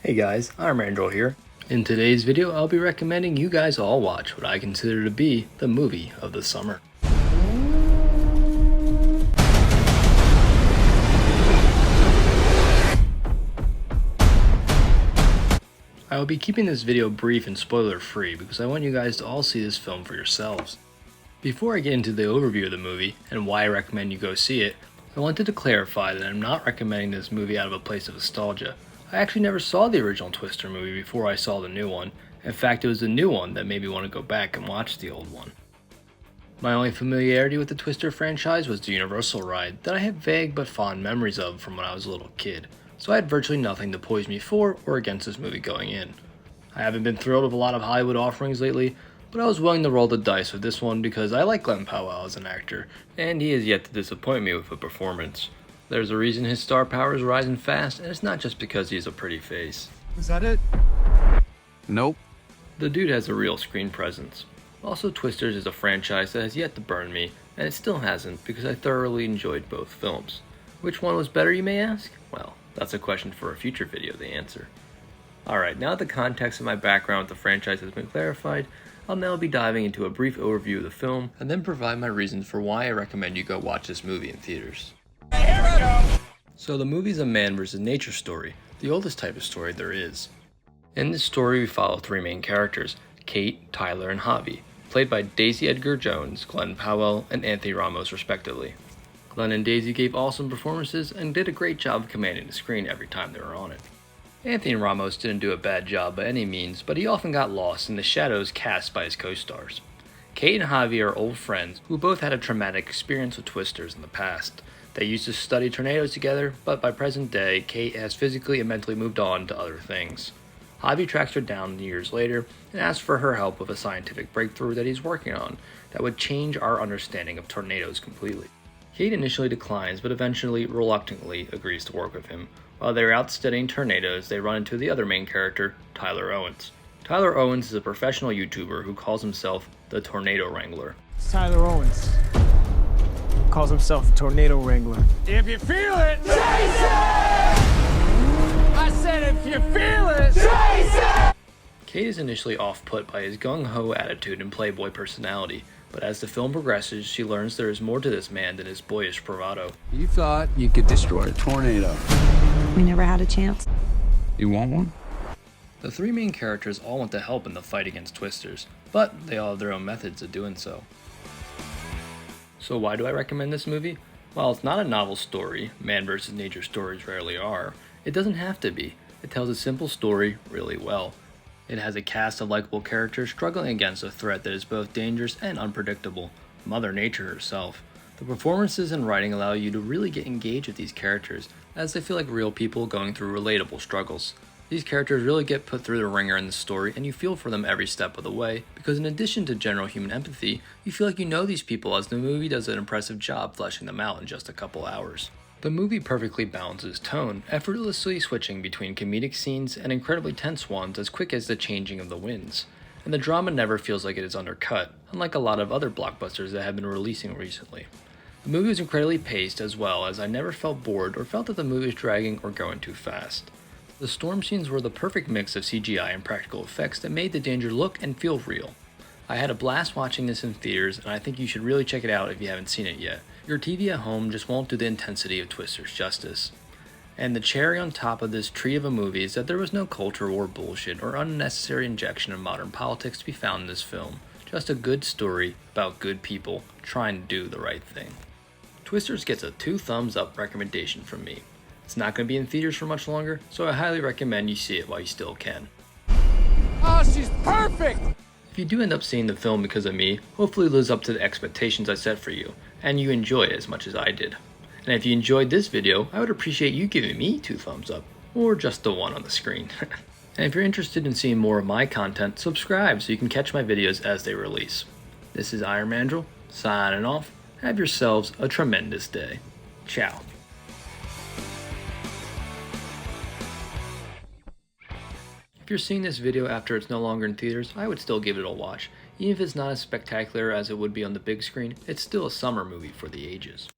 Hey guys, I'm Andrew here. In today's video, I'll be recommending you guys all watch what I consider to be the movie of the summer. I will be keeping this video brief and spoiler free because I want you guys to all see this film for yourselves. Before I get into the overview of the movie and why I recommend you go see it, I wanted to clarify that I'm not recommending this movie out of a place of nostalgia. I actually never saw the original Twister movie before I saw the new one. In fact, it was the new one that made me want to go back and watch the old one. My only familiarity with the Twister franchise was the Universal ride that I have vague but fond memories of from when I was a little kid, so I had virtually nothing to poise me for or against this movie going in. I haven't been thrilled with a lot of Hollywood offerings lately, but I was willing to roll the dice with this one because I like Glenn Powell as an actor, and he has yet to disappoint me with a performance. There's a reason his star power is rising fast, and it's not just because he has a pretty face. Was that it? Nope. The dude has a real screen presence. Also, Twisters is a franchise that has yet to burn me, and it still hasn't because I thoroughly enjoyed both films. Which one was better, you may ask? Well, that's a question for a future video to answer. Alright, now that the context of my background with the franchise has been clarified, I'll now be diving into a brief overview of the film, and then provide my reasons for why I recommend you go watch this movie in theaters. So the movie is a man versus nature story, the oldest type of story there is. In this story we follow three main characters, Kate, Tyler, and Javi, played by Daisy Edgar Jones, Glenn Powell, and Anthony Ramos respectively. Glenn and Daisy gave awesome performances and did a great job of commanding the screen every time they were on it. Anthony Ramos didn't do a bad job by any means, but he often got lost in the shadows cast by his co-stars. Kate and Javi are old friends who both had a traumatic experience with Twisters in the past. They used to study tornadoes together, but by present day, Kate has physically and mentally moved on to other things. Javi tracks her down years later and asks for her help with a scientific breakthrough that he's working on that would change our understanding of tornadoes completely. Kate initially declines, but eventually, reluctantly, agrees to work with him. While they're out studying tornadoes, they run into the other main character, Tyler Owens. Tyler Owens is a professional YouTuber who calls himself the Tornado Wrangler. It's Tyler Owens. Calls himself the Tornado Wrangler. If you feel it, chase it! I said if you feel it, chase it! Kate is initially off-put by his gung-ho attitude and playboy personality, but as the film progresses, she learns there is more to this man than his boyish bravado. You thought you could destroy a tornado. We never had a chance. You want one? The three main characters all want to help in the fight against Twisters, but they all have their own methods of doing so. So why do I recommend this movie? While it's not a novel story, man versus nature stories rarely are, it doesn't have to be. It tells a simple story really well. It has a cast of likable characters struggling against a threat that is both dangerous and unpredictable, Mother Nature herself. The performances and writing allow you to really get engaged with these characters, as they feel like real people going through relatable struggles. These characters really get put through the ringer in the story, and you feel for them every step of the way, because in addition to general human empathy, you feel like you know these people as the movie does an impressive job fleshing them out in just a couple hours. The movie perfectly balances tone, effortlessly switching between comedic scenes and incredibly tense ones as quick as the changing of the winds. And the drama never feels like it is undercut, unlike a lot of other blockbusters that have been releasing recently. The movie was incredibly paced as well, as I never felt bored or felt that the movie was dragging or going too fast. The storm scenes were the perfect mix of CGI and practical effects that made the danger look and feel real. I had a blast watching this in theaters, and I think you should really check it out if you haven't seen it yet. Your TV at home just won't do the intensity of Twisters justice. And the cherry on top of this tree of a movie is that there was no culture war bullshit or unnecessary injection of modern politics to be found in this film. Just a good story about good people trying to do the right thing. Twisters gets a 2 thumbs up recommendation from me. It's not going to be in theaters for much longer, so I highly recommend you see it while you still can. Oh, she's perfect! If you do end up seeing the film because of me, hopefully it lives up to the expectations I set for you, and you enjoy it as much as I did. And if you enjoyed this video, I would appreciate you giving me 2 thumbs up, or just the one on the screen. And if you're interested in seeing more of my content, subscribe so you can catch my videos as they release. This is Iron Mandrill, signing off. Have yourselves a tremendous day. Ciao. If you're seeing this video after it's no longer in theaters, I would still give it a watch. Even if it's not as spectacular as it would be on the big screen, it's still a summer movie for the ages.